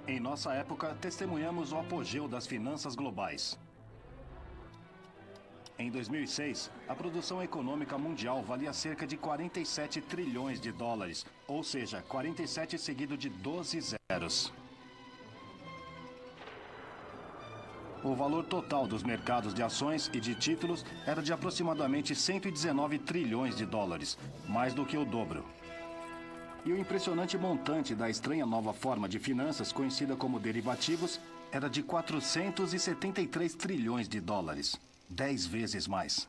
Em nossa época, testemunhamos o apogeu das finanças globais. Em 2006, a produção econômica mundial valia cerca de 47 trilhões de dólares, ou seja, 47 seguido de 12 zeros. O valor total dos mercados de ações e de títulos era de aproximadamente 119 trilhões de dólares, mais do que o dobro. E o impressionante montante da estranha nova forma de finanças, conhecida como derivativos, era de 473 trilhões de dólares, 10 vezes mais.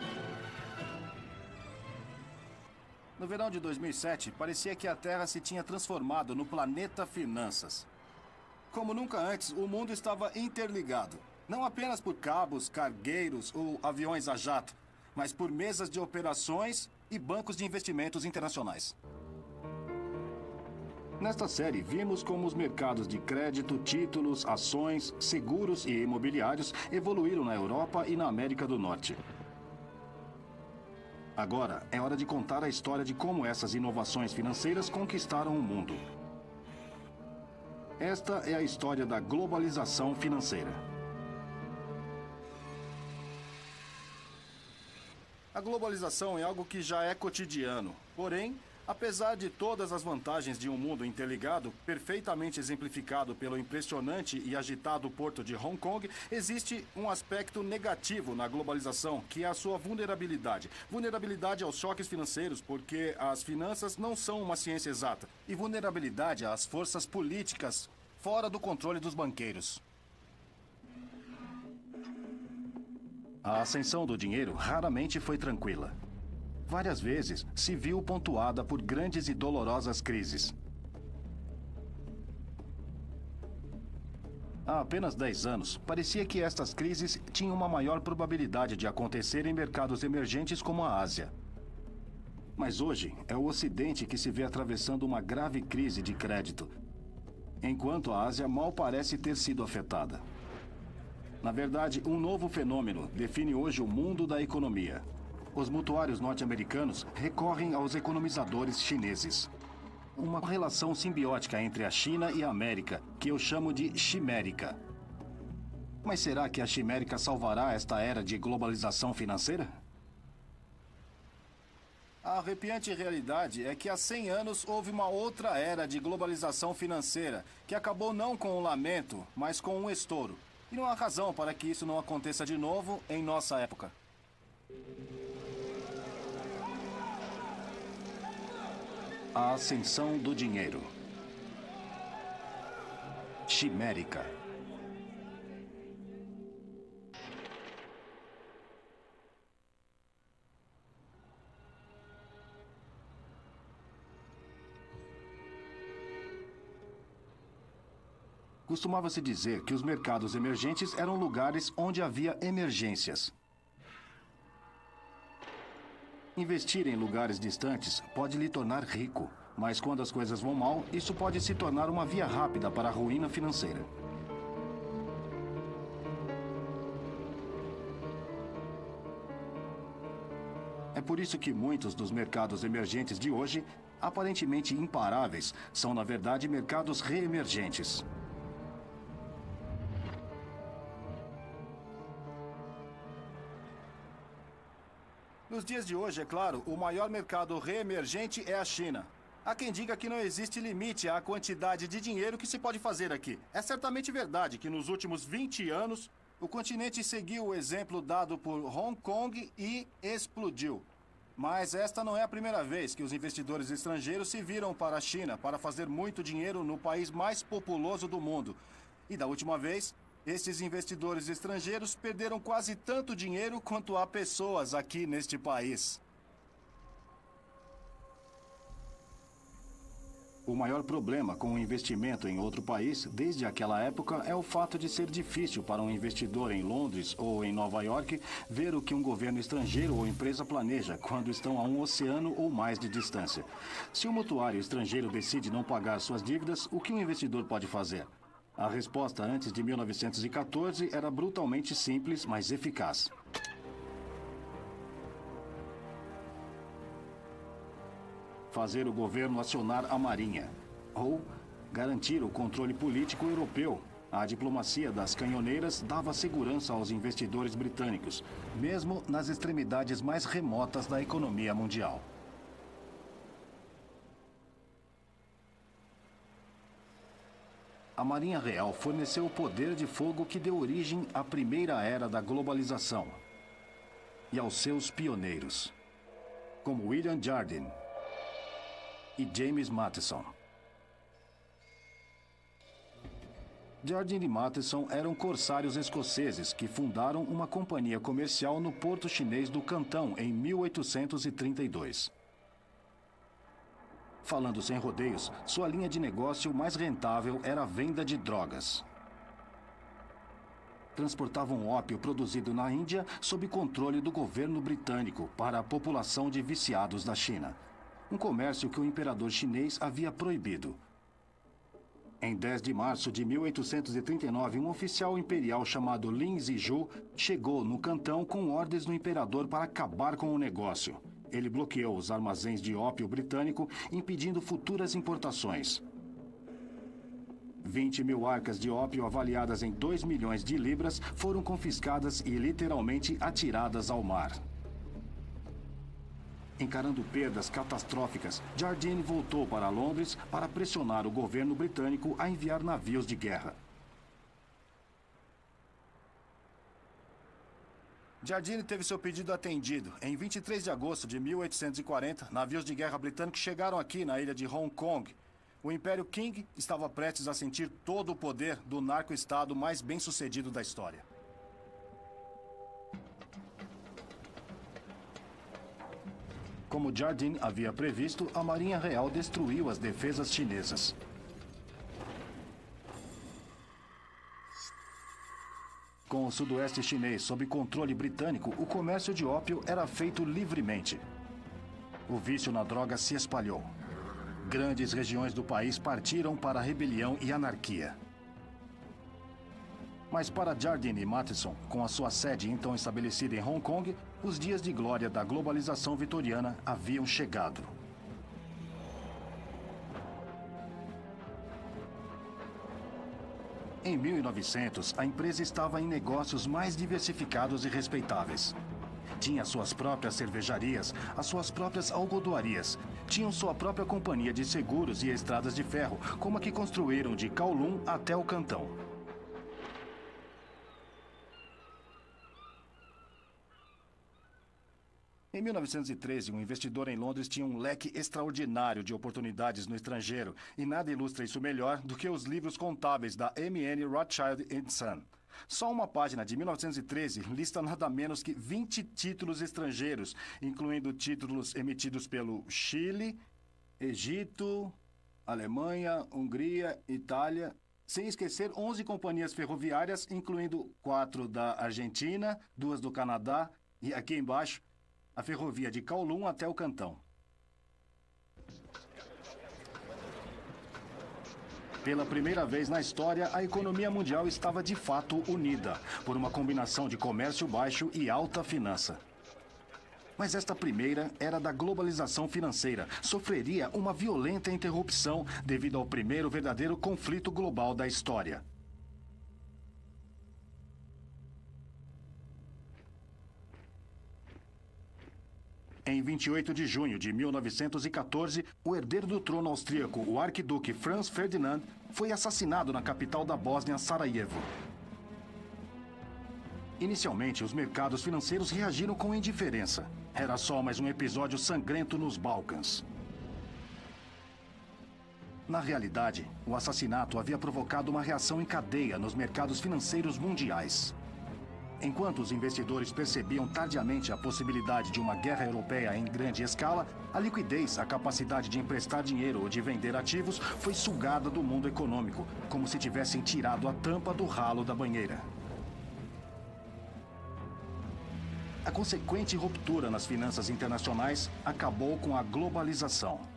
No verão de 2007, parecia que a Terra se tinha transformado no planeta Finanças. Como nunca antes, o mundo estava interligado. Não apenas por cabos, cargueiros ou aviões a jato, mas por mesas de operações e bancos de investimentos internacionais. Nesta série, vimos como os mercados de crédito, títulos, ações, seguros e imobiliários evoluíram na Europa e na América do Norte. Agora, é hora de contar a história de como essas inovações financeiras conquistaram o mundo. Esta é a história da globalização financeira. A globalização é algo que já é cotidiano, porém, apesar de todas as vantagens de um mundo interligado, perfeitamente exemplificado pelo impressionante e agitado porto de Hong Kong, existe um aspecto negativo na globalização, que é a sua vulnerabilidade. Vulnerabilidade aos choques financeiros, porque as finanças não são uma ciência exata, e vulnerabilidade às forças políticas fora do controle dos banqueiros. A ascensão do dinheiro raramente foi tranquila. Várias vezes se viu pontuada por grandes e dolorosas crises. Há apenas 10 anos, parecia que estas crises tinham uma maior probabilidade de acontecer em mercados emergentes como a Ásia. Mas hoje é o Ocidente que se vê atravessando uma grave crise de crédito, enquanto a Ásia mal parece ter sido afetada. Na verdade, um novo fenômeno define hoje o mundo da economia. Os mutuários norte-americanos recorrem aos economizadores chineses. Uma relação simbiótica entre a China e a América, que eu chamo de chimérica. Mas será que a chimérica salvará esta era de globalização financeira? A arrepiante realidade é que há 100 anos houve uma outra era de globalização financeira, que acabou não com um lamento, mas com um estouro. E não há razão para que isso não aconteça de novo em nossa época. A ascensão do dinheiro. Chimérica. Costumava-se dizer que os mercados emergentes eram lugares onde havia emergências. Investir em lugares distantes pode lhe tornar rico, mas quando as coisas vão mal, isso pode se tornar uma via rápida para a ruína financeira. É por isso que muitos dos mercados emergentes de hoje, aparentemente imparáveis, são na verdade mercados reemergentes. Nos dias de hoje, é claro, o maior mercado reemergente é a China. Há quem diga que não existe limite à quantidade de dinheiro que se pode fazer aqui. É certamente verdade que nos últimos 20 anos, o continente seguiu o exemplo dado por Hong Kong e explodiu. Mas esta não é a primeira vez que os investidores estrangeiros se viram para a China para fazer muito dinheiro no país mais populoso do mundo. E da última vez, esses investidores estrangeiros perderam quase tanto dinheiro quanto há pessoas aqui neste país. O maior problema com o investimento em outro país, desde aquela época, é o fato de ser difícil para um investidor em Londres ou em Nova York ver o que um governo estrangeiro ou empresa planeja quando estão a um oceano ou mais de distância. Se o mutuário estrangeiro decide não pagar suas dívidas, o que um investidor pode fazer? A resposta antes de 1914 era brutalmente simples, mas eficaz. Fazer o governo acionar a Marinha, ou garantir o controle político europeu. A diplomacia das canhoneiras dava segurança aos investidores britânicos, mesmo nas extremidades mais remotas da economia mundial. A Marinha Real forneceu o poder de fogo que deu origem à primeira era da globalização e aos seus pioneiros, como William Jardine e James Matheson. Jardine e Matheson eram corsários escoceses que fundaram uma companhia comercial no porto chinês do Cantão em 1832. Falando sem rodeios, sua linha de negócio mais rentável era a venda de drogas. Transportavam ópio produzido na Índia sob controle do governo britânico para a população de viciados da China, um comércio que o imperador chinês havia proibido. Em 10 de março de 1839, um oficial imperial chamado Lin Zizhu chegou no Cantão com ordens do imperador para acabar com o negócio. Ele bloqueou os armazéns de ópio britânico, impedindo futuras importações. 20.000 arcas de ópio avaliadas em 2 milhões de libras foram confiscadas e literalmente atiradas ao mar. Encarando perdas catastróficas, Jardine voltou para Londres para pressionar o governo britânico a enviar navios de guerra. Jardine teve seu pedido atendido. Em 23 de agosto de 1840, navios de guerra britânicos chegaram aqui na ilha de Hong Kong. O Império Qing estava prestes a sentir todo o poder do narco-estado mais bem-sucedido da história. Como Jardine havia previsto, a Marinha Real destruiu as defesas chinesas. Com o sudoeste chinês sob controle britânico, o comércio de ópio era feito livremente. O vício na droga se espalhou. Grandes regiões do país partiram para a rebelião e anarquia. Mas para Jardine e Matheson, com a sua sede então estabelecida em Hong Kong, os dias de glória da globalização vitoriana haviam chegado. Em 1900, a empresa estava em negócios mais diversificados e respeitáveis. Tinha suas próprias cervejarias, as suas próprias algodoarias. Tinham sua própria companhia de seguros e estradas de ferro, como a que construíram de Kowloon até o Cantão. Em 1913, um investidor em Londres tinha um leque extraordinário de oportunidades no estrangeiro, e nada ilustra isso melhor do que os livros contábeis da M.N. Rothschild Son. Só uma página de 1913 lista nada menos que 20 títulos estrangeiros, incluindo títulos emitidos pelo Chile, Egito, Alemanha, Hungria, Itália, sem esquecer 11 companhias ferroviárias, incluindo 4 da Argentina, 2 do Canadá e, aqui embaixo, a ferrovia de Kowloon até o Cantão. Pela primeira vez na história, a economia mundial estava de fato unida, por uma combinação de comércio baixo e alta finança. Mas esta primeira era da globalização financeira. Sofreria uma violenta interrupção devido ao primeiro verdadeiro conflito global da história. Em 28 de junho de 1914, o herdeiro do trono austríaco, o arquiduque Franz Ferdinand, foi assassinado na capital da Bósnia, Sarajevo. Inicialmente, os mercados financeiros reagiram com indiferença. Era só mais um episódio sangrento nos Balcãs. Na realidade, o assassinato havia provocado uma reação em cadeia nos mercados financeiros mundiais. Enquanto os investidores percebiam tardiamente a possibilidade de uma guerra europeia em grande escala, a liquidez, a capacidade de emprestar dinheiro ou de vender ativos, foi sugada do mundo econômico, como se tivessem tirado a tampa do ralo da banheira. A consequente ruptura nas finanças internacionais acabou com a globalização.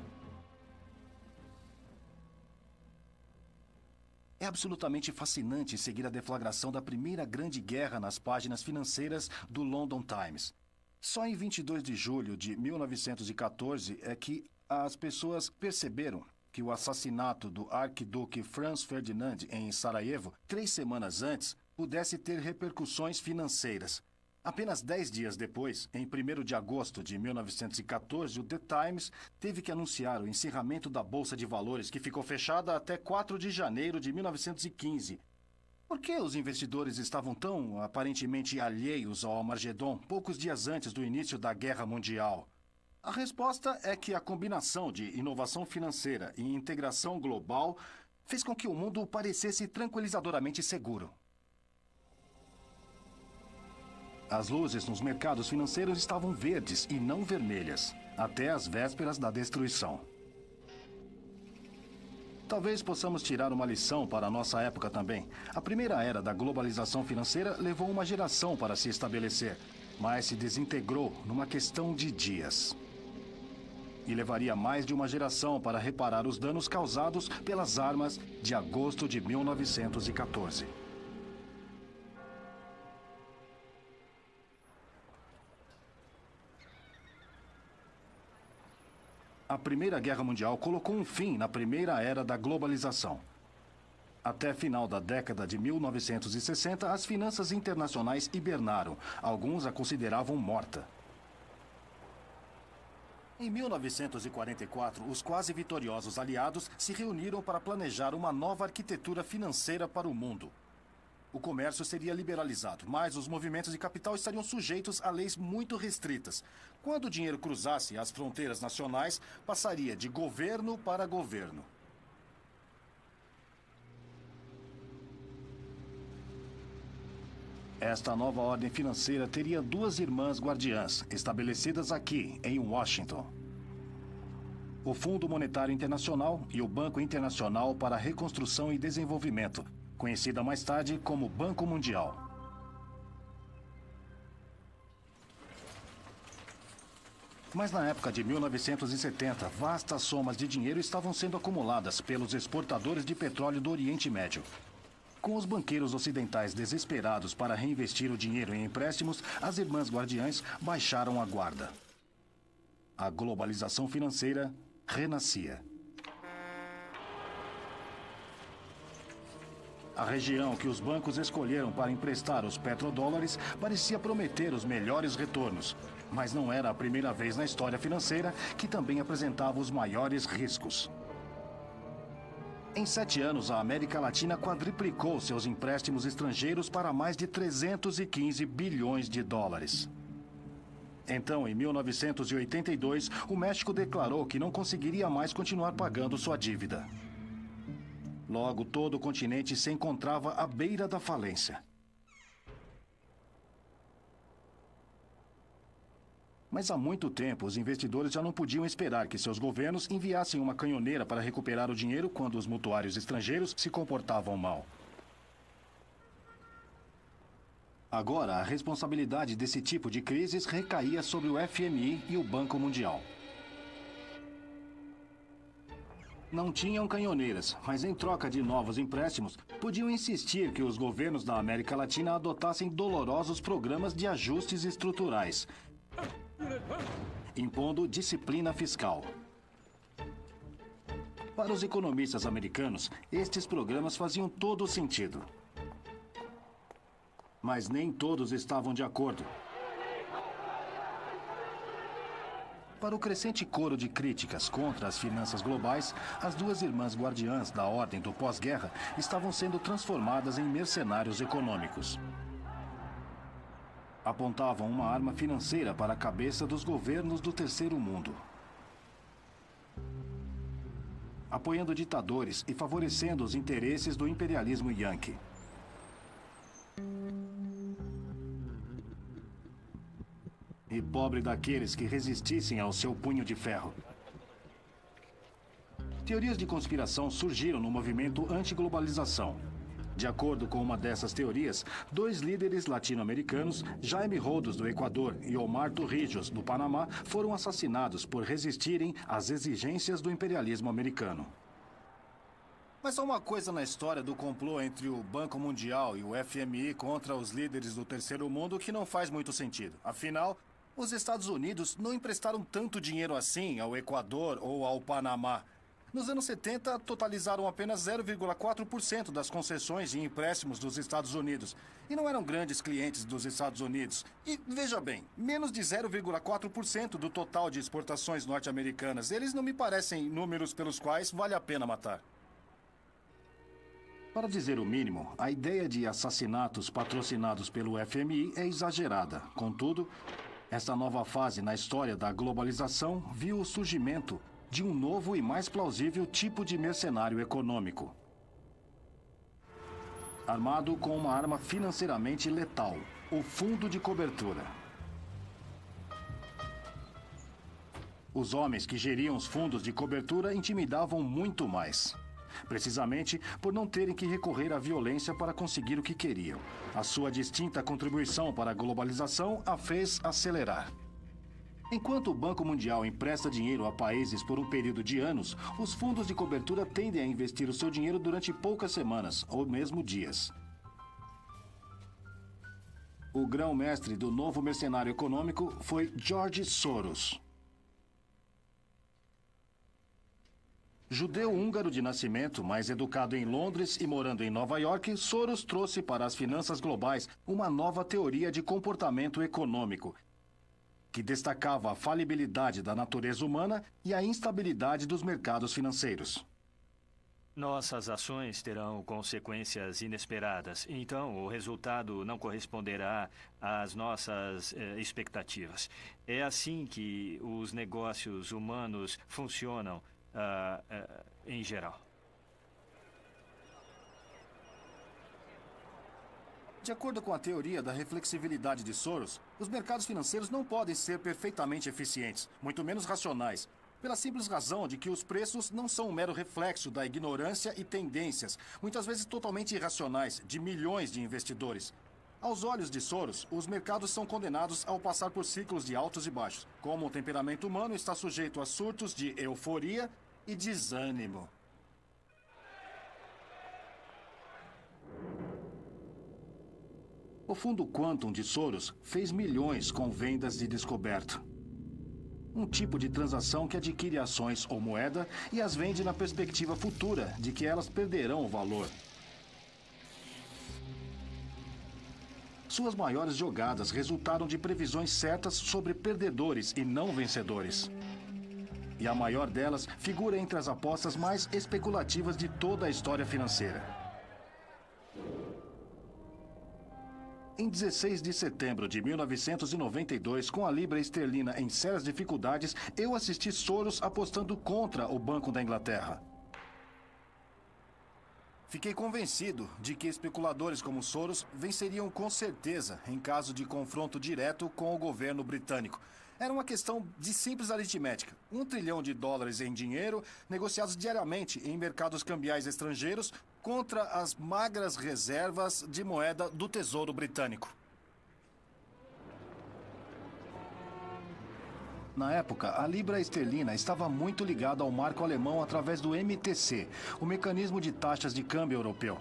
É absolutamente fascinante seguir a deflagração da primeira grande guerra nas páginas financeiras do London Times. Só em 22 de julho de 1914 é que as pessoas perceberam que o assassinato do arquiduque Franz Ferdinand em Sarajevo, 3 semanas antes, pudesse ter repercussões financeiras. Apenas 10 dias depois, em 1º de agosto de 1914, o The Times teve que anunciar o encerramento da Bolsa de Valores, que ficou fechada até 4 de janeiro de 1915. Por que os investidores estavam tão aparentemente alheios ao Armagedon poucos dias antes do início da Guerra Mundial? A resposta é que a combinação de inovação financeira e integração global fez com que o mundo parecesse tranquilizadoramente seguro. As luzes nos mercados financeiros estavam verdes e não vermelhas, até as vésperas da destruição. Talvez possamos tirar uma lição para a nossa época também. A primeira era da globalização financeira levou uma geração para se estabelecer, mas se desintegrou numa questão de dias. E levaria mais de uma geração para reparar os danos causados pelas armas de agosto de 1914. A Primeira Guerra Mundial colocou um fim na primeira era da globalização. Até final da década de 1960, as finanças internacionais hibernaram. Alguns a consideravam morta. Em 1944, os quase vitoriosos aliados se reuniram para planejar uma nova arquitetura financeira para o mundo. O comércio seria liberalizado, mas os movimentos de capital estariam sujeitos a leis muito restritas. Quando o dinheiro cruzasse as fronteiras nacionais, passaria de governo para governo. Esta nova ordem financeira teria 2 irmãs guardiãs, estabelecidas aqui, em Washington. O Fundo Monetário Internacional e o Banco Internacional para a Reconstrução e Desenvolvimento, conhecida mais tarde como Banco Mundial. Mas na época de 1970, vastas somas de dinheiro estavam sendo acumuladas pelos exportadores de petróleo do Oriente Médio. Com os banqueiros ocidentais desesperados para reinvestir o dinheiro em empréstimos, as irmãs guardiãs baixaram a guarda. A globalização financeira renascia. A região que os bancos escolheram para emprestar os petrodólares parecia prometer os melhores retornos. Mas não era a primeira vez na história financeira que também apresentava os maiores riscos. Em 7 anos, a América Latina quadriplicou seus empréstimos estrangeiros para mais de 315 bilhões de dólares. Então, em 1982, o México declarou que não conseguiria mais continuar pagando sua dívida. Logo, todo o continente se encontrava à beira da falência. Mas há muito tempo, os investidores já não podiam esperar que seus governos enviassem uma canhoneira para recuperar o dinheiro quando os mutuários estrangeiros se comportavam mal. Agora, a responsabilidade desse tipo de crises recaía sobre o FMI e o Banco Mundial. Não tinham canhoneiras, mas em troca de novos empréstimos, podiam insistir que os governos da América Latina adotassem dolorosos programas de ajustes estruturais, impondo disciplina fiscal. Para os economistas americanos, estes programas faziam todo o sentido. Mas nem todos estavam de acordo. Para o crescente coro de críticas contra as finanças globais, as 2 irmãs guardiãs da ordem do pós-guerra estavam sendo transformadas em mercenários econômicos. Apontavam uma arma financeira para a cabeça dos governos do terceiro mundo, apoiando ditadores e favorecendo os interesses do imperialismo yanqui. E pobre daqueles que resistissem ao seu punho de ferro. Teorias de conspiração surgiram no movimento anti-globalização. De acordo com uma dessas teorias, 2 líderes latino-americanos, Jaime Rodos, do Equador, e Omar Torrijos, do Panamá, foram assassinados por resistirem às exigências do imperialismo americano. Mas há uma coisa na história do complô entre o Banco Mundial e o FMI contra os líderes do terceiro mundo que não faz muito sentido. Afinal, os Estados Unidos não emprestaram tanto dinheiro assim ao Equador ou ao Panamá. Nos anos 70, totalizaram apenas 0,4% das concessões e empréstimos dos Estados Unidos. E não eram grandes clientes dos Estados Unidos. E, veja bem, menos de 0,4% do total de exportações norte-americanas. Eles não me parecem números pelos quais vale a pena matar. Para dizer o mínimo, a ideia de assassinatos patrocinados pelo FMI é exagerada. Contudo, esta nova fase na história da globalização viu o surgimento de um novo e mais plausível tipo de mercenário econômico. Armado com uma arma financeiramente letal, o fundo de cobertura. Os homens que geriam os fundos de cobertura intimidavam muito mais. Precisamente por não terem que recorrer à violência para conseguir o que queriam. A sua distinta contribuição para a globalização a fez acelerar. Enquanto o Banco Mundial empresta dinheiro a países por um período de anos, os fundos de cobertura tendem a investir o seu dinheiro durante poucas semanas, ou mesmo dias. O grão-mestre do novo mercenário econômico foi George Soros. Judeu húngaro de nascimento, mas educado em Londres e morando em Nova York, Soros trouxe para as finanças globais uma nova teoria de comportamento econômico, que destacava a falibilidade da natureza humana e a instabilidade dos mercados financeiros. Nossas ações terão consequências inesperadas, então o resultado não corresponderá às nossas expectativas. É assim que os negócios humanos funcionam em geral. De acordo com a teoria da reflexibilidade de Soros, os mercados financeiros não podem ser perfeitamente eficientes, muito menos racionais, pela simples razão de que os preços não são um mero reflexo da ignorância e tendências, muitas vezes totalmente irracionais, de milhões de investidores. Aos olhos de Soros, os mercados são condenados ao passar por ciclos de altos e baixos, como o temperamento humano está sujeito a surtos de euforia e desânimo. O fundo Quantum de Soros fez milhões com vendas de descoberto. Um tipo de transação que adquire ações ou moeda e as vende na perspectiva futura de que elas perderão o valor. Suas maiores jogadas resultaram de previsões certas sobre perdedores e não vencedores. E a maior delas figura entre as apostas mais especulativas de toda a história financeira. Em 16 de setembro de 1992, com a libra esterlina em sérias dificuldades, eu assisti Soros apostando contra o Banco da Inglaterra. Fiquei convencido de que especuladores como Soros venceriam com certeza em caso de confronto direto com o governo britânico. Era uma questão de simples aritmética. $1 trilhão em dinheiro, negociados diariamente em mercados cambiais estrangeiros, contra as magras reservas de moeda do Tesouro Britânico. Na época, a libra esterlina estava muito ligada ao marco alemão através do MTC, o mecanismo de taxas de câmbio europeu.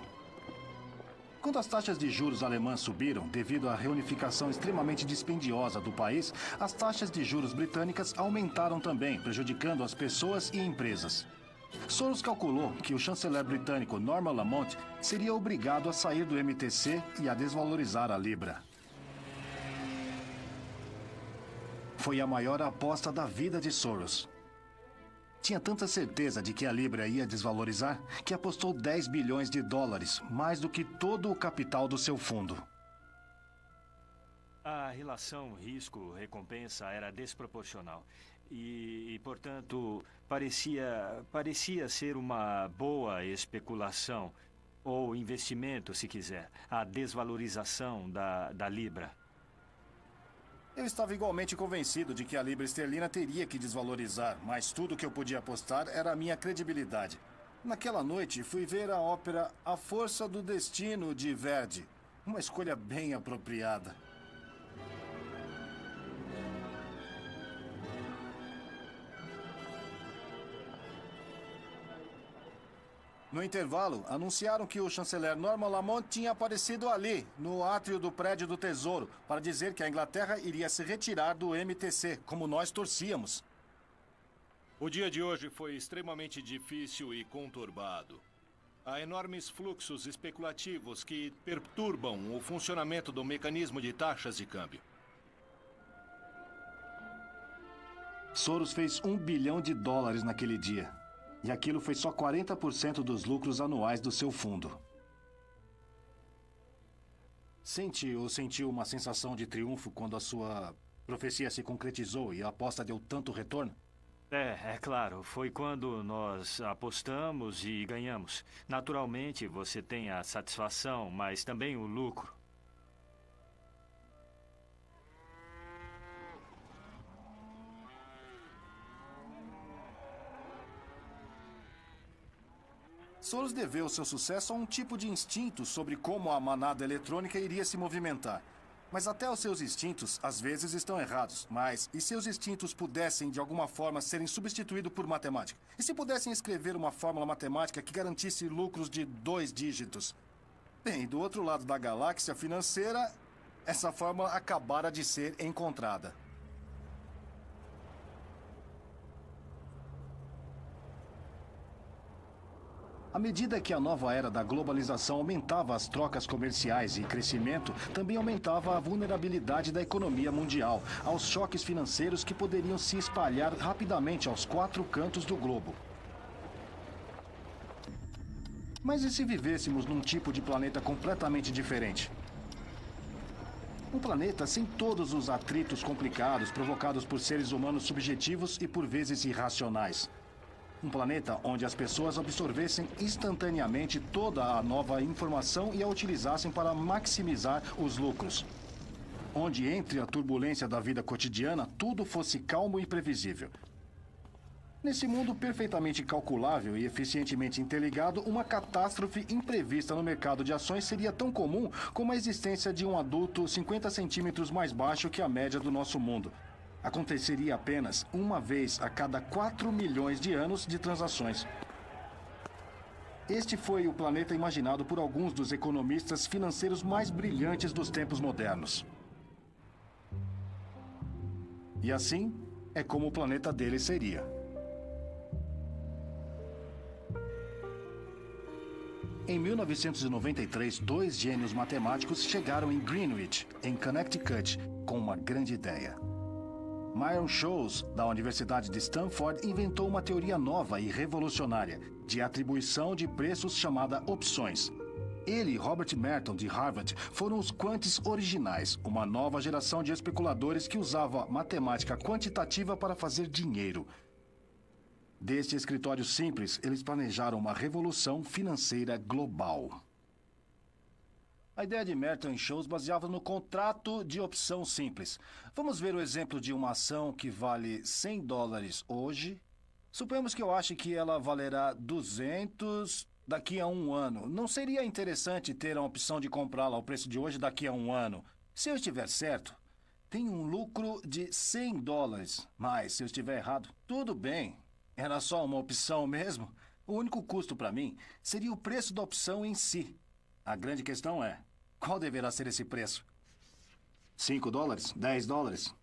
Quando as taxas de juros alemãs subiram devido à reunificação extremamente dispendiosa do país, as taxas de juros britânicas aumentaram também, prejudicando as pessoas e empresas. Soros calculou que o chanceler britânico Norman Lamont seria obrigado a sair do MTC e a desvalorizar a libra. Foi a maior aposta da vida de Soros. Tinha tanta certeza de que a libra ia desvalorizar que apostou $10 bilhões, mais do que todo o capital do seu fundo. A relação risco-recompensa era desproporcional e, portanto, parecia ser uma boa especulação ou investimento, se quiser, a desvalorização da libra. Eu estava igualmente convencido de que a libra esterlina teria que desvalorizar, mas tudo que eu podia apostar era a minha credibilidade. Naquela noite, fui ver a ópera A Força do Destino, de Verdi. Uma escolha bem apropriada. No intervalo, anunciaram que o chanceler Norman Lamont tinha aparecido ali, no átrio do prédio do Tesouro, para dizer que a Inglaterra iria se retirar do MTC, como nós torcíamos. O dia de hoje foi extremamente difícil e conturbado. Há enormes fluxos especulativos que perturbam o funcionamento do mecanismo de taxas de câmbio. Soros fez $1 bilhão naquele dia. E aquilo foi só 40% dos lucros anuais do seu fundo. Sente ou sentiu uma sensação de triunfo quando a sua profecia se concretizou e a aposta deu tanto retorno? É claro. Foi quando nós apostamos e ganhamos. Naturalmente, você tem a satisfação, mas também o lucro. Soros deveu seu sucesso a um tipo de instinto sobre como a manada eletrônica iria se movimentar. Mas até os seus instintos, às vezes, estão errados. Mas e se os instintos pudessem, de alguma forma, serem substituídos por matemática? E se pudessem escrever uma fórmula matemática que garantisse lucros de 2 dígitos? Bem, do outro lado da galáxia financeira, essa fórmula acabara de ser encontrada. À medida que a nova era da globalização aumentava as trocas comerciais e crescimento, também aumentava a vulnerabilidade da economia mundial aos choques financeiros que poderiam se espalhar rapidamente aos 4 cantos do globo. Mas e se vivêssemos num tipo de planeta completamente diferente? Um planeta sem todos os atritos complicados provocados por seres humanos subjetivos e por vezes irracionais. Um planeta onde as pessoas absorvessem instantaneamente toda a nova informação e a utilizassem para maximizar os lucros. Onde, entre a turbulência da vida cotidiana, tudo fosse calmo e previsível. Nesse mundo perfeitamente calculável e eficientemente interligado, uma catástrofe imprevista no mercado de ações seria tão comum como a existência de um adulto 50 centímetros mais baixo que a média do nosso mundo. Aconteceria apenas uma vez a cada 4 milhões de anos de transações. Este foi o planeta imaginado por alguns dos economistas financeiros mais brilhantes dos tempos modernos. E assim é como o planeta dele seria. Em 1993, 2 gênios matemáticos chegaram em Greenwich, em Connecticut, com uma grande ideia. Myron Scholes, da Universidade de Stanford, inventou uma teoria nova e revolucionária de atribuição de preços chamada opções. Ele e Robert Merton, de Harvard, foram os quants originais, uma nova geração de especuladores que usava matemática quantitativa para fazer dinheiro. Deste escritório simples, eles planejaram uma revolução financeira global. A ideia de Merton e Scholes baseava no contrato de opção simples. Vamos ver o exemplo de uma ação que vale $100 hoje. Suponhamos que eu ache que ela valerá 200 daqui a 1 ano. Não seria interessante ter a opção de comprá-la ao preço de hoje daqui a 1 ano? Se eu estiver certo, tenho um lucro de $100. Mas se eu estiver errado, tudo bem. Era só uma opção mesmo. O único custo para mim seria o preço da opção em si. A grande questão é, qual deverá ser esse preço? $5? $10?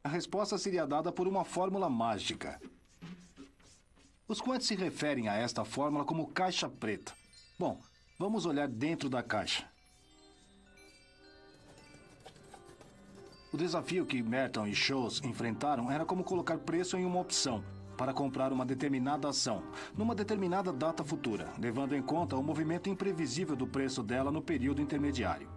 A resposta seria dada por uma fórmula mágica. Os quants se referem a esta fórmula como caixa preta. Bom, vamos olhar dentro da caixa. O desafio que Merton e Scholes enfrentaram era como colocar preço em uma opção para comprar uma determinada ação, numa determinada data futura, levando em conta o movimento imprevisível do preço dela no período intermediário.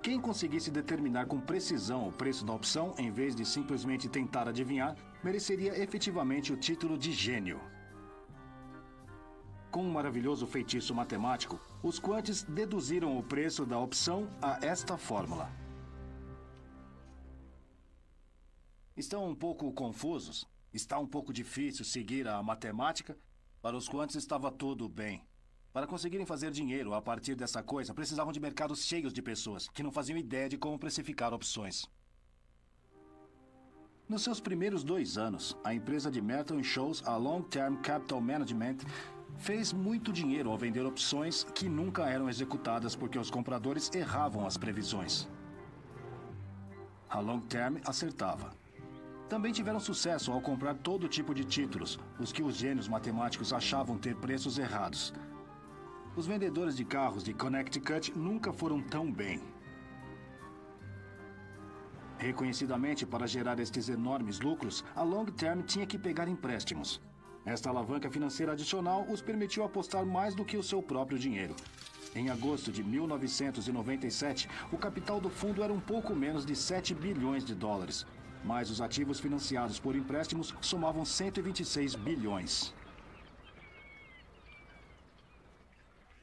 Quem conseguisse determinar com precisão o preço da opção, em vez de simplesmente tentar adivinhar, mereceria efetivamente o título de gênio. Com um maravilhoso feitiço matemático, os quants deduziram o preço da opção a esta fórmula. Estão um pouco confusos? Está um pouco difícil seguir a matemática? Para os quants estava tudo bem. Para conseguirem fazer dinheiro a partir dessa coisa, precisavam de mercados cheios de pessoas que não faziam ideia de como precificar opções. Nos seus primeiros 2 anos, a empresa de Merton e Scholes, a Long Term Capital Management, fez muito dinheiro ao vender opções que nunca eram executadas porque os compradores erravam as previsões. A Long Term acertava. Também tiveram sucesso ao comprar todo tipo de títulos, os que os gênios matemáticos achavam ter preços errados. Os vendedores de carros de Connecticut nunca foram tão bem. Reconhecidamente, para gerar estes enormes lucros, a Long Term tinha que pegar empréstimos. Esta alavanca financeira adicional os permitiu apostar mais do que o seu próprio dinheiro. Em agosto de 1997, o capital do fundo era um pouco menos de 7 bilhões de dólares, mas os ativos financiados por empréstimos somavam 126 bilhões.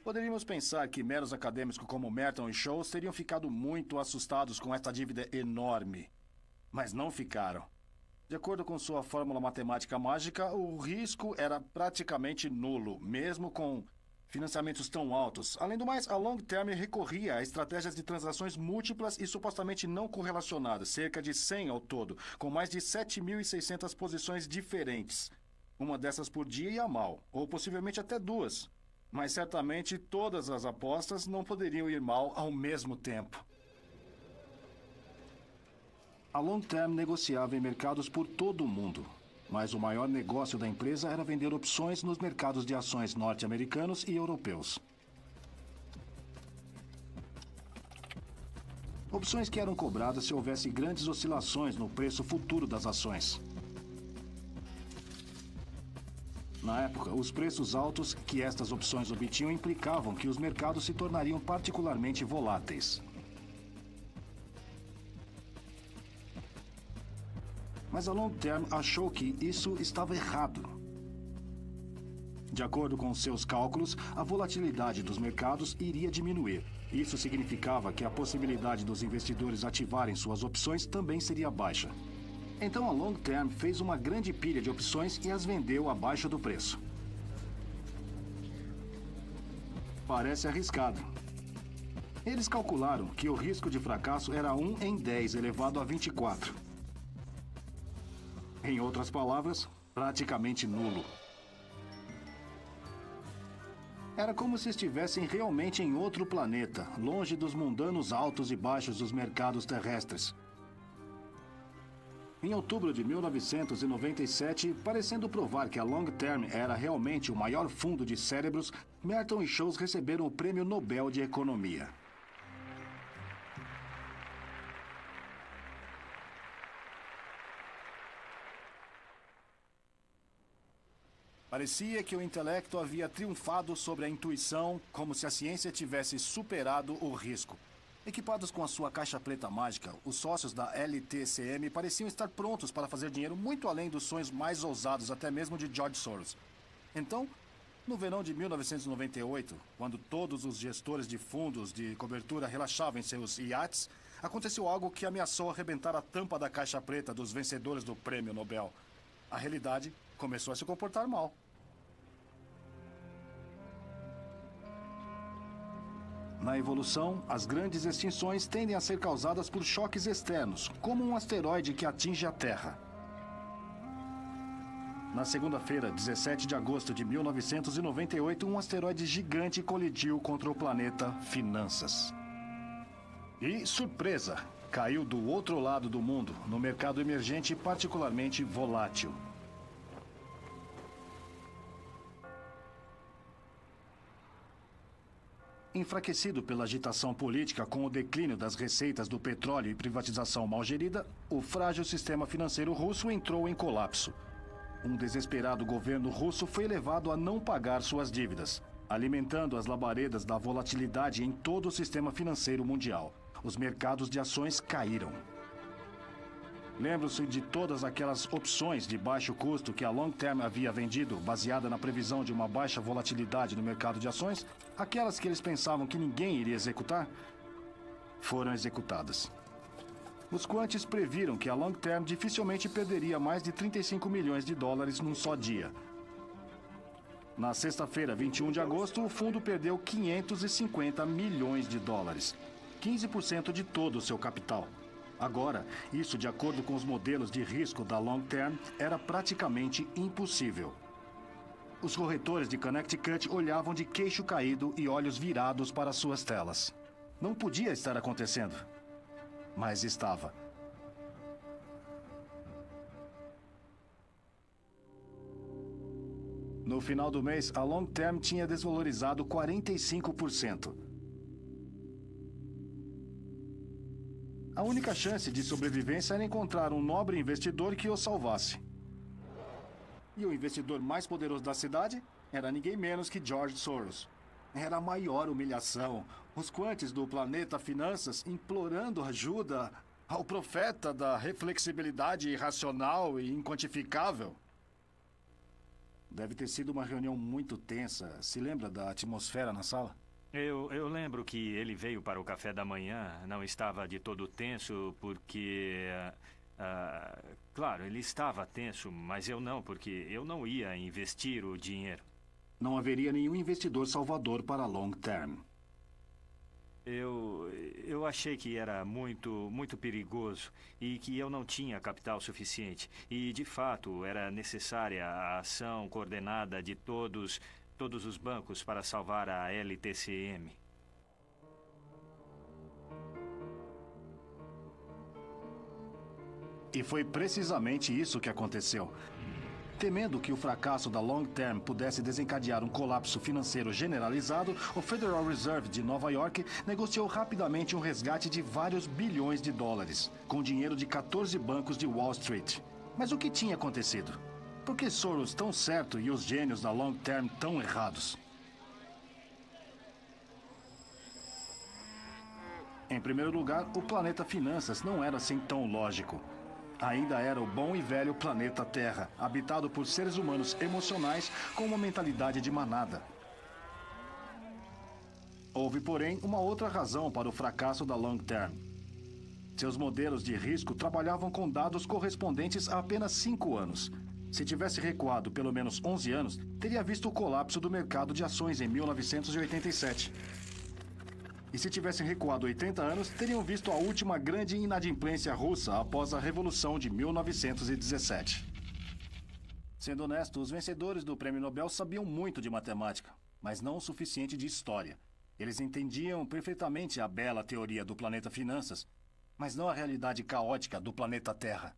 Poderíamos pensar que meros acadêmicos como Merton e Scholes teriam ficado muito assustados com esta dívida enorme. Mas não ficaram. De acordo com sua fórmula matemática mágica, o risco era praticamente nulo, mesmo com financiamentos tão altos. Além do mais, a Long Term recorria a estratégias de transações múltiplas e supostamente não correlacionadas, cerca de 100 ao todo, com mais de 7.600 posições diferentes. Uma dessas por dia ia mal, ou possivelmente até duas. Mas certamente todas as apostas não poderiam ir mal ao mesmo tempo. A Long Term negociava em mercados por todo o mundo. Mas o maior negócio da empresa era vender opções nos mercados de ações norte-americanos e europeus. Opções que eram cobradas se houvesse grandes oscilações no preço futuro das ações. Na época, os preços altos que estas opções obtinham implicavam que os mercados se tornariam particularmente voláteis. Mas a Long Term achou que isso estava errado. De acordo com seus cálculos, a volatilidade dos mercados iria diminuir. Isso significava que a possibilidade dos investidores ativarem suas opções também seria baixa. Então a Long Term fez uma grande pilha de opções e as vendeu abaixo do preço. Parece arriscado. Eles calcularam que o risco de fracasso era 1 em 10 elevado a 24. Em outras palavras, praticamente nulo. Era como se estivessem realmente em outro planeta, longe dos mundanos altos e baixos dos mercados terrestres. Em outubro de 1997, parecendo provar que a Long Term era realmente o maior fundo de cérebros, Merton e Scholes receberam o Prêmio Nobel de Economia. Parecia que o intelecto havia triunfado sobre a intuição, como se a ciência tivesse superado o risco. Equipados com a sua caixa preta mágica, os sócios da LTCM pareciam estar prontos para fazer dinheiro muito além dos sonhos mais ousados, até mesmo de George Soros. Então, no verão de 1998, quando todos os gestores de fundos de cobertura relaxavam em seus iates, aconteceu algo que ameaçou arrebentar a tampa da caixa preta dos vencedores do Prêmio Nobel. A realidade começou a se comportar mal. Na evolução, as grandes extinções tendem a ser causadas por choques externos, como um asteroide que atinge a Terra. Na segunda-feira, 17 de agosto de 1998, um asteroide gigante colidiu contra o planeta Finanças. E, surpresa, caiu do outro lado do mundo, no mercado emergente particularmente volátil. Enfraquecido pela agitação política com o declínio das receitas do petróleo e privatização mal gerida, o frágil sistema financeiro russo entrou em colapso. Um desesperado governo russo foi levado a não pagar suas dívidas, alimentando as labaredas da volatilidade em todo o sistema financeiro mundial. Os mercados de ações caíram. Lembram-se de todas aquelas opções de baixo custo que a Long Term havia vendido, baseada na previsão de uma baixa volatilidade no mercado de ações? Aquelas que eles pensavam que ninguém iria executar? Foram executadas. Os quantes previram que a Long Term dificilmente perderia mais de 35 milhões de dólares num só dia. Na sexta-feira, 21 de agosto, o fundo perdeu 550 milhões de dólares, 15% de todo o seu capital. Agora, isso, de acordo com os modelos de risco da Long Term, era praticamente impossível. Os corretores de Connecticut olhavam de queixo caído e olhos virados para suas telas. Não podia estar acontecendo. Mas estava. No final do mês, a Long Term tinha desvalorizado 45%. A única chance de sobrevivência era encontrar um nobre investidor que o salvasse. E o investidor mais poderoso da cidade era ninguém menos que George Soros. Era a maior humilhação. Os quantes do planeta Finanças implorando ajuda ao profeta da reflexibilidade irracional e inquantificável. Deve ter sido uma reunião muito tensa. Se lembra da atmosfera na sala? Eu lembro que ele veio para o café da manhã, não estava de todo tenso, porque... claro, ele estava tenso, mas eu não, porque eu não ia investir o dinheiro. Não haveria nenhum investidor salvador para a Long Term. Eu achei que era muito perigoso e que eu não tinha capital suficiente. E, de fato, era necessária a ação coordenada de todos os bancos para salvar a LTCM. E foi precisamente isso que aconteceu. Temendo que o fracasso da Long Term pudesse desencadear um colapso financeiro generalizado, o Federal Reserve de Nova York negociou rapidamente um resgate de vários bilhões de dólares, com dinheiro de 14 bancos de Wall Street. Mas o que tinha acontecido? Por que Soros tão certo e os gênios da Long Term tão errados? Em primeiro lugar, o planeta Finanças não era assim tão lógico. Ainda era o bom e velho planeta Terra, habitado por seres humanos emocionais com uma mentalidade de manada. Houve, porém, uma outra razão para o fracasso da Long Term. Seus modelos de risco trabalhavam com dados correspondentes a apenas 5 anos. Se tivesse recuado pelo menos 11 anos, teria visto o colapso do mercado de ações em 1987. E se tivessem recuado 80 anos, teriam visto a última grande inadimplência russa após a Revolução de 1917. Sendo honesto, os vencedores do Prêmio Nobel sabiam muito de matemática, mas não o suficiente de história. Eles entendiam perfeitamente a bela teoria do planeta Finanças, mas não a realidade caótica do planeta Terra.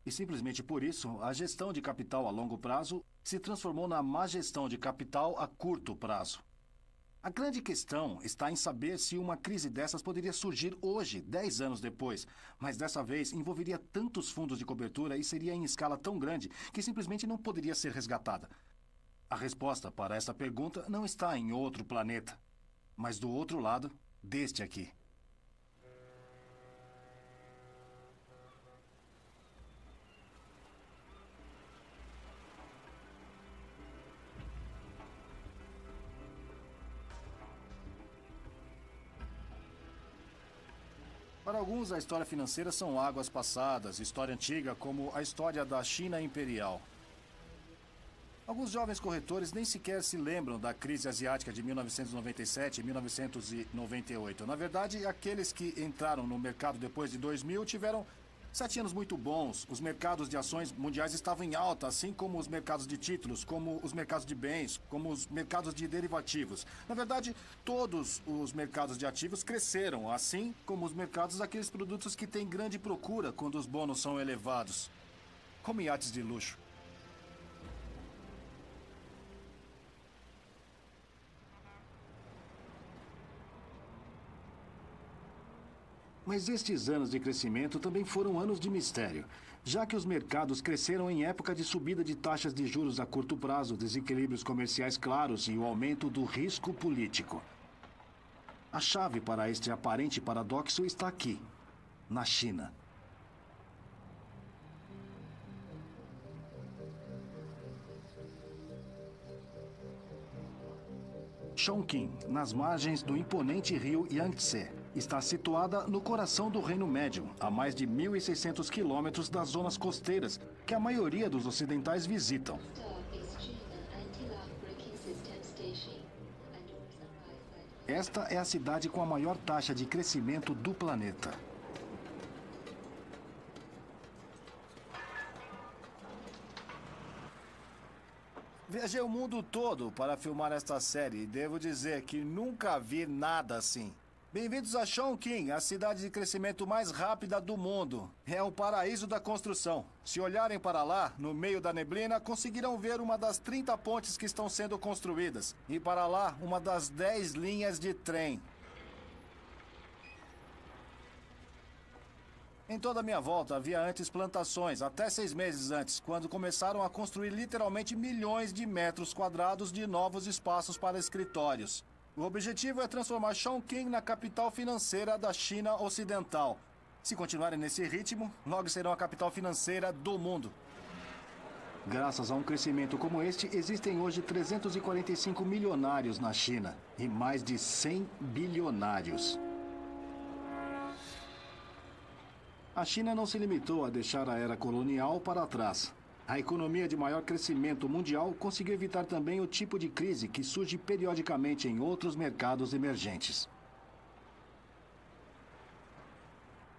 E simplesmente por isso, a gestão de capital a longo prazo se transformou na má gestão de capital a curto prazo. A grande questão está em saber se uma crise dessas poderia surgir hoje, 10 anos depois, mas dessa vez envolveria tantos fundos de cobertura e seria em escala tão grande que simplesmente não poderia ser resgatada. A resposta para essa pergunta não está em outro planeta, mas do outro lado deste aqui. Para alguns, a história financeira são águas passadas, história antiga como a história da China Imperial. Alguns jovens corretores nem sequer se lembram da crise asiática de 1997 e 1998. Na verdade, aqueles que entraram no mercado depois de 2000 tiveram 7 anos muito bons. Os mercados de ações mundiais estavam em alta, assim como os mercados de títulos, como os mercados de bens, como os mercados de derivativos. Na verdade, todos os mercados de ativos cresceram, assim como os mercados daqueles produtos que têm grande procura quando os bônus são elevados, como iates de luxo. Mas estes anos de crescimento também foram anos de mistério, já que os mercados cresceram em época de subida de taxas de juros a curto prazo, desequilíbrios comerciais claros e o aumento do risco político. A chave para este aparente paradoxo está aqui, na China. Chongqing, nas margens do imponente rio Yangtze, está situada no coração do Reino Médio, a mais de 1.600 quilômetros das zonas costeiras que a maioria dos ocidentais visitam. Esta é a cidade com a maior taxa de crescimento do planeta. Viajei o mundo todo para filmar esta série e devo dizer que nunca vi nada assim. Bem-vindos a Chongqing, a cidade de crescimento mais rápida do mundo. É o paraíso da construção. Se olharem para lá, no meio da neblina, conseguirão ver uma das 30 pontes que estão sendo construídas. E para lá, uma das 10 linhas de trem. Em toda a minha volta havia antes plantações, até 6 meses antes, quando começaram a construir literalmente milhões de metros quadrados de novos espaços para escritórios. O objetivo é transformar Chongqing na capital financeira da China Ocidental. Se continuarem nesse ritmo, logo serão a capital financeira do mundo. Graças a um crescimento como este, existem hoje 345 milionários na China e mais de 100 bilionários. A China não se limitou a deixar a era colonial para trás. A economia de maior crescimento mundial conseguiu evitar também o tipo de crise que surge periodicamente em outros mercados emergentes.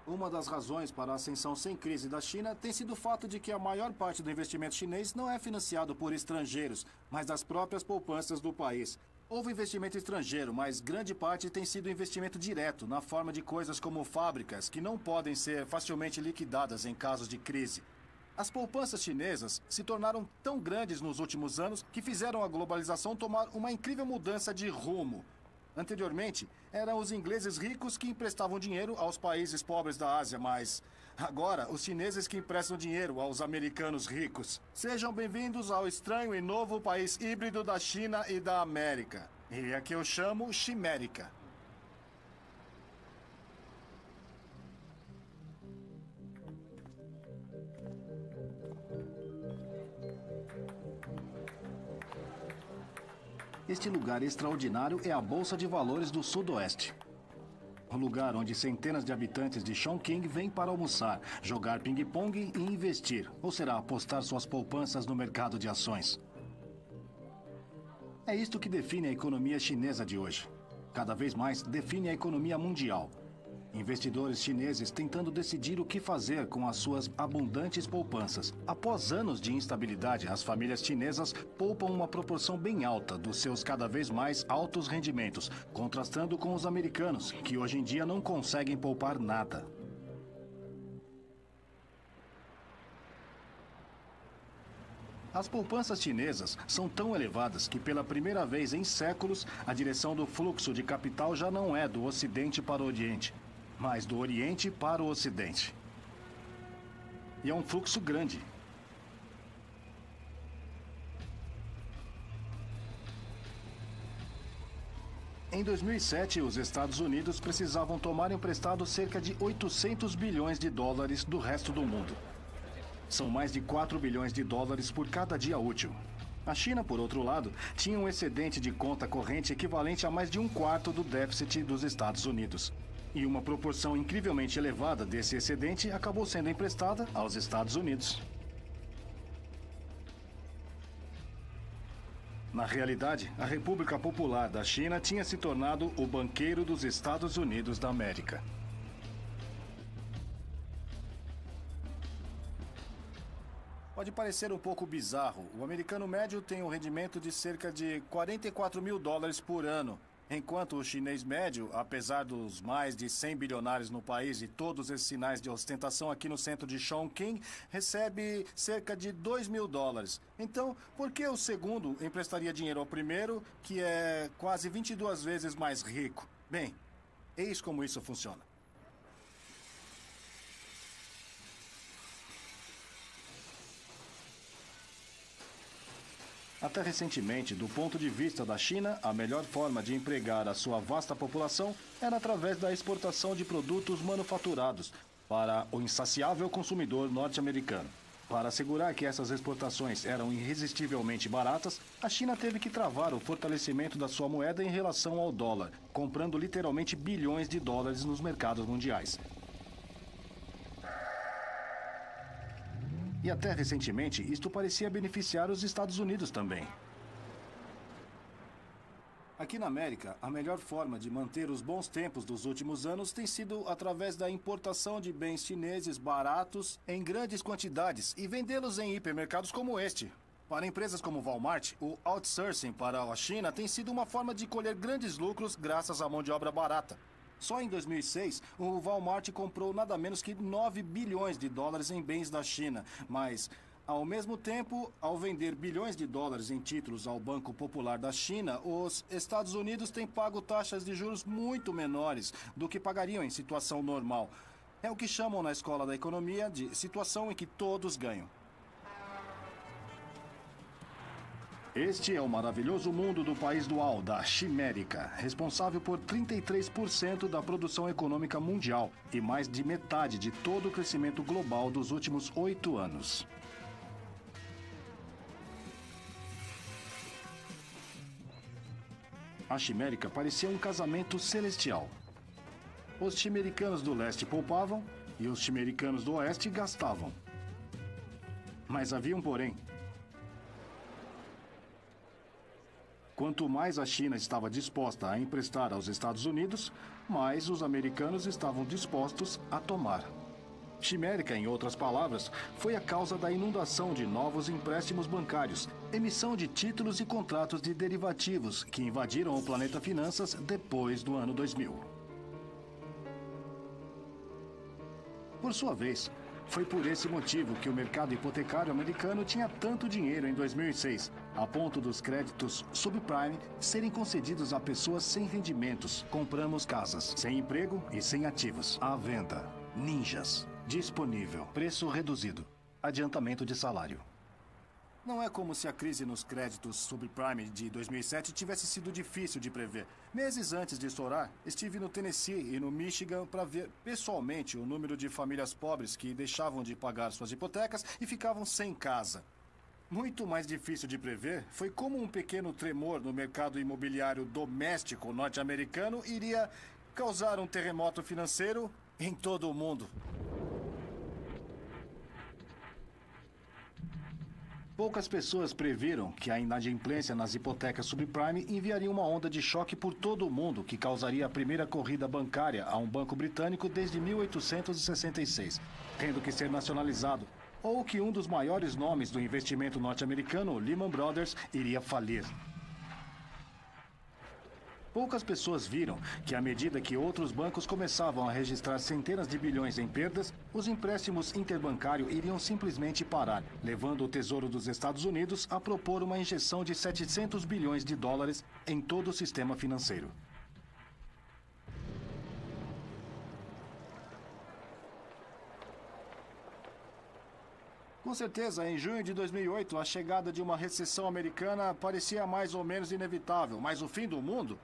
Uma das razões para a ascensão sem crise da China tem sido o fato de que a maior parte do investimento chinês não é financiado por estrangeiros, mas das próprias poupanças do país. Houve investimento estrangeiro, mas grande parte tem sido investimento direto, na forma de coisas como fábricas, que não podem ser facilmente liquidadas em casos de crise. As poupanças chinesas se tornaram tão grandes nos últimos anos que fizeram a globalização tomar uma incrível mudança de rumo. Anteriormente, eram os ingleses ricos que emprestavam dinheiro aos países pobres da Ásia, mas agora os chineses que emprestam dinheiro aos americanos ricos. Sejam bem-vindos ao estranho e novo país híbrido da China e da América. E é que eu chamo Chimérica. Este lugar extraordinário é a Bolsa de Valores do Sudoeste. O lugar onde centenas de habitantes de Chongqing vêm para almoçar, jogar ping-pong e investir, ou será apostar suas poupanças no mercado de ações. É isto que define a economia chinesa de hoje. Cada vez mais define a economia mundial. Investidores chineses tentando decidir o que fazer com as suas abundantes poupanças. Após anos de instabilidade, as famílias chinesas poupam uma proporção bem alta dos seus cada vez mais altos rendimentos, contrastando com os americanos, que hoje em dia não conseguem poupar nada. As poupanças chinesas são tão elevadas que, pela primeira vez em séculos, a direção do fluxo de capital já não é do Ocidente para o Oriente, mas do Oriente para o Ocidente. E é um fluxo grande. Em 2007, os Estados Unidos precisavam tomar emprestado cerca de 800 bilhões de dólares do resto do mundo. São mais de 4 bilhões de dólares por cada dia útil. A China, por outro lado, tinha um excedente de conta corrente equivalente a mais de 1/4 do déficit dos Estados Unidos. E uma proporção incrivelmente elevada desse excedente acabou sendo emprestada aos Estados Unidos. Na realidade, a República Popular da China tinha se tornado o banqueiro dos Estados Unidos da América. Pode parecer um pouco bizarro. O americano médio tem um rendimento de cerca de 44 mil dólares por ano, enquanto o chinês médio, apesar dos mais de 100 bilionários no país e todos esses sinais de ostentação aqui no centro de Chongqing, recebe cerca de 2 mil dólares. Então, por que o segundo emprestaria dinheiro ao primeiro, que é quase 22 vezes mais rico? Bem, eis como isso funciona. Até recentemente, do ponto de vista da China, a melhor forma de empregar a sua vasta população era através da exportação de produtos manufaturados para o insaciável consumidor norte-americano. Para assegurar que essas exportações eram irresistivelmente baratas, a China teve que travar o fortalecimento da sua moeda em relação ao dólar, comprando literalmente bilhões de dólares nos mercados mundiais. E até recentemente, isto parecia beneficiar os Estados Unidos também. Aqui na América, a melhor forma de manter os bons tempos dos últimos anos tem sido através da importação de bens chineses baratos em grandes quantidades e vendê-los em hipermercados como este. Para empresas como Walmart, o outsourcing para a China tem sido uma forma de colher grandes lucros graças à mão de obra barata. Só em 2006, o Walmart comprou nada menos que 9 bilhões de dólares em bens da China. Mas, ao mesmo tempo, ao vender bilhões de dólares em títulos ao Banco Popular da China, os Estados Unidos têm pago taxas de juros muito menores do que pagariam em situação normal. É o que chamam na escola da economia de situação em que todos ganham. Este é o maravilhoso mundo do país dual, da Chimérica, responsável por 33% da produção econômica mundial e mais de metade de todo o crescimento global dos últimos 8 anos. A Chimérica parecia um casamento celestial. Os chimericanos do leste poupavam e os chimericanos do oeste gastavam. Mas havia um porém. Quanto mais a China estava disposta a emprestar aos Estados Unidos, mais os americanos estavam dispostos a tomar. Chimérica, em outras palavras, foi a causa da inundação de novos empréstimos bancários, emissão de títulos e contratos de derivativos que invadiram o planeta finanças depois do ano 2000. Por sua vez, foi por esse motivo que o mercado hipotecário americano tinha tanto dinheiro em 2006, a ponto dos créditos subprime serem concedidos a pessoas sem rendimentos. Compramos casas, sem emprego e sem ativos. À venda. Ninjas. Disponível. Preço reduzido. Adiantamento de salário. Não é como se a crise nos créditos subprime de 2007 tivesse sido difícil de prever. Meses antes de estourar, estive no Tennessee e no Michigan para ver pessoalmente o número de famílias pobres que deixavam de pagar suas hipotecas e ficavam sem casa. Muito mais difícil de prever foi como um pequeno tremor no mercado imobiliário doméstico norte-americano iria causar um terremoto financeiro em todo o mundo. Poucas pessoas previram que a inadimplência nas hipotecas subprime enviaria uma onda de choque por todo o mundo que causaria a primeira corrida bancária a um banco britânico desde 1866, tendo que ser nacionalizado, ou que um dos maiores nomes do investimento norte-americano, Lehman Brothers, iria falir. Poucas pessoas viram que, à medida que outros bancos começavam a registrar centenas de bilhões em perdas, os empréstimos interbancários iriam simplesmente parar, levando o Tesouro dos Estados Unidos a propor uma injeção de 700 bilhões de dólares em todo o sistema financeiro. Com certeza, em junho de 2008, a chegada de uma recessão americana parecia mais ou menos inevitável, mas o fim do mundo?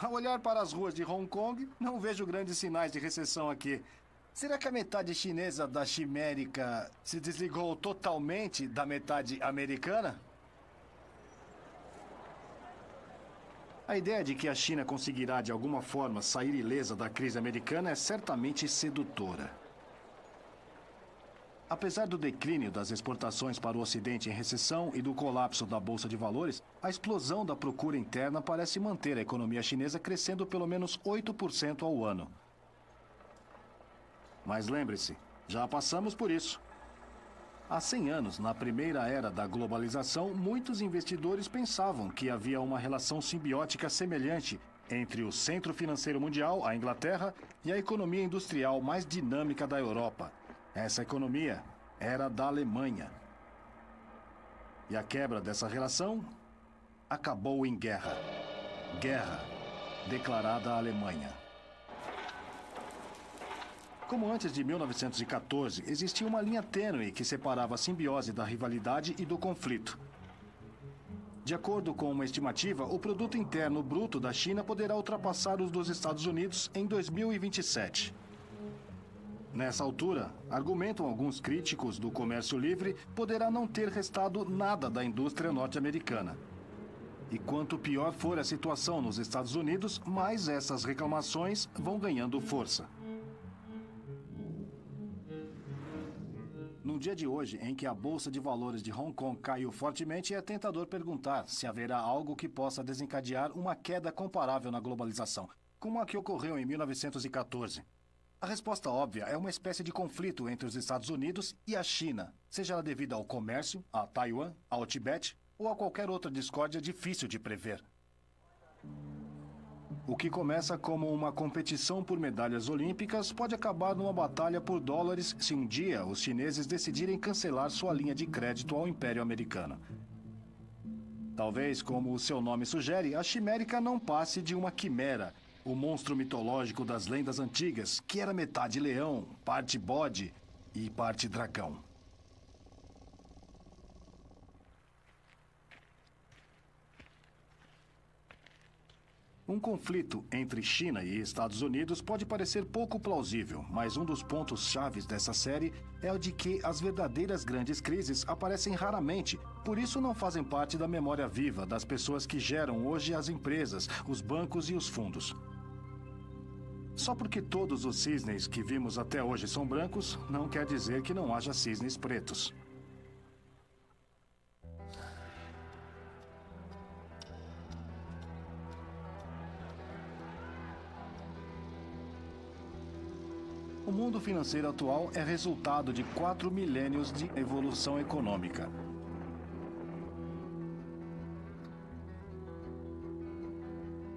Ao olhar para as ruas de Hong Kong, não vejo grandes sinais de recessão aqui. Será que a metade chinesa da Chimérica se desligou totalmente da metade americana? A ideia de que a China conseguirá de alguma forma sair ilesa da crise americana é certamente sedutora. Apesar do declínio das exportações para o Ocidente em recessão e do colapso da Bolsa de Valores, a explosão da procura interna parece manter a economia chinesa crescendo pelo menos 8% ao ano. Mas lembre-se, já passamos por isso. Há 100 anos, na primeira era da globalização, muitos investidores pensavam que havia uma relação simbiótica semelhante entre o centro financeiro mundial, a Inglaterra, e a economia industrial mais dinâmica da Europa. Essa economia era da Alemanha. E a quebra dessa relação acabou em guerra. Guerra declarada à Alemanha. Como antes de 1914, existia uma linha tênue que separava a simbiose da rivalidade e do conflito. De acordo com uma estimativa, o produto interno bruto da China poderá ultrapassar os dos Estados Unidos em 2027. Nessa altura, argumentam alguns críticos do comércio livre, poderá não ter restado nada da indústria norte-americana. E quanto pior for a situação nos Estados Unidos, mais essas reclamações vão ganhando força. No dia de hoje, em que a Bolsa de Valores de Hong Kong caiu fortemente, é tentador perguntar se haverá algo que possa desencadear uma queda comparável na globalização, como a que ocorreu em 1914. A resposta óbvia é uma espécie de conflito entre os Estados Unidos e a China, seja ela devida ao comércio, a Taiwan, ao Tibete ou a qualquer outra discórdia difícil de prever. O que começa como uma competição por medalhas olímpicas pode acabar numa batalha por dólares se um dia os chineses decidirem cancelar sua linha de crédito ao Império Americano. Talvez, como o seu nome sugere, a Chimérica não passe de uma quimera, o monstro mitológico das lendas antigas, que era metade leão, parte bode e parte dragão. Um conflito entre China e Estados Unidos pode parecer pouco plausível, mas um dos pontos chaves dessa série é o de que as verdadeiras grandes crises aparecem raramente, por isso não fazem parte da memória viva das pessoas que geram hoje as empresas, os bancos e os fundos. Só porque todos os cisnes que vimos até hoje são brancos, não quer dizer que não haja cisnes pretos. O mundo financeiro atual é resultado de 4 milênios de evolução econômica.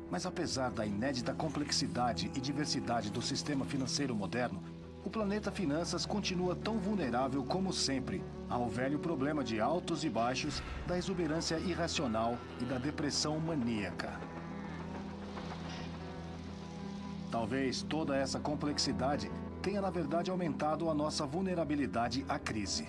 Mas apesar da inédita complexidade e diversidade do sistema financeiro moderno, o planeta Finanças continua tão vulnerável como sempre ao velho problema de altos e baixos, da exuberância irracional e da depressão maníaca. Talvez toda essa complexidade tenha, na verdade, aumentado a nossa vulnerabilidade à crise.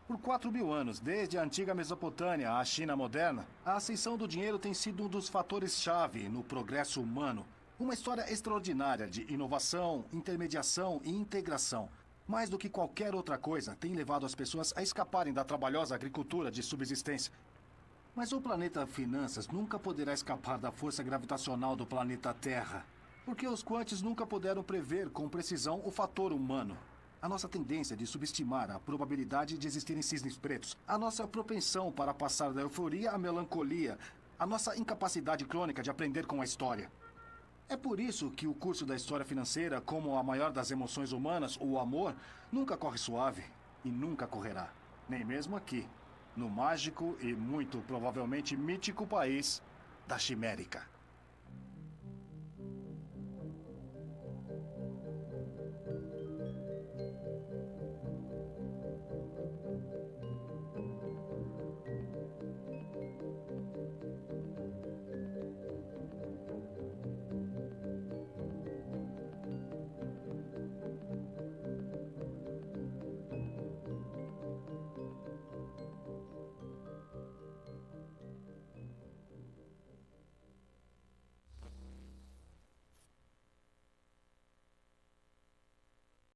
Por 4.000 anos, desde a antiga Mesopotâmia à China moderna, a ascensão do dinheiro tem sido um dos fatores-chave no progresso humano. Uma história extraordinária de inovação, intermediação e integração. Mais do que qualquer outra coisa, tem levado as pessoas a escaparem da trabalhosa agricultura de subsistência. Mas o planeta Finanças nunca poderá escapar da força gravitacional do planeta Terra. Porque os quantes nunca puderam prever com precisão o fator humano. A nossa tendência de subestimar a probabilidade de existirem cisnes pretos, a nossa propensão para passar da euforia à melancolia, a nossa incapacidade crônica de aprender com a história. É por isso que o curso da história financeira, como a maior das emoções humanas, o amor, nunca corre suave e nunca correrá. Nem mesmo aqui, no mágico e muito provavelmente mítico país da Chimérica.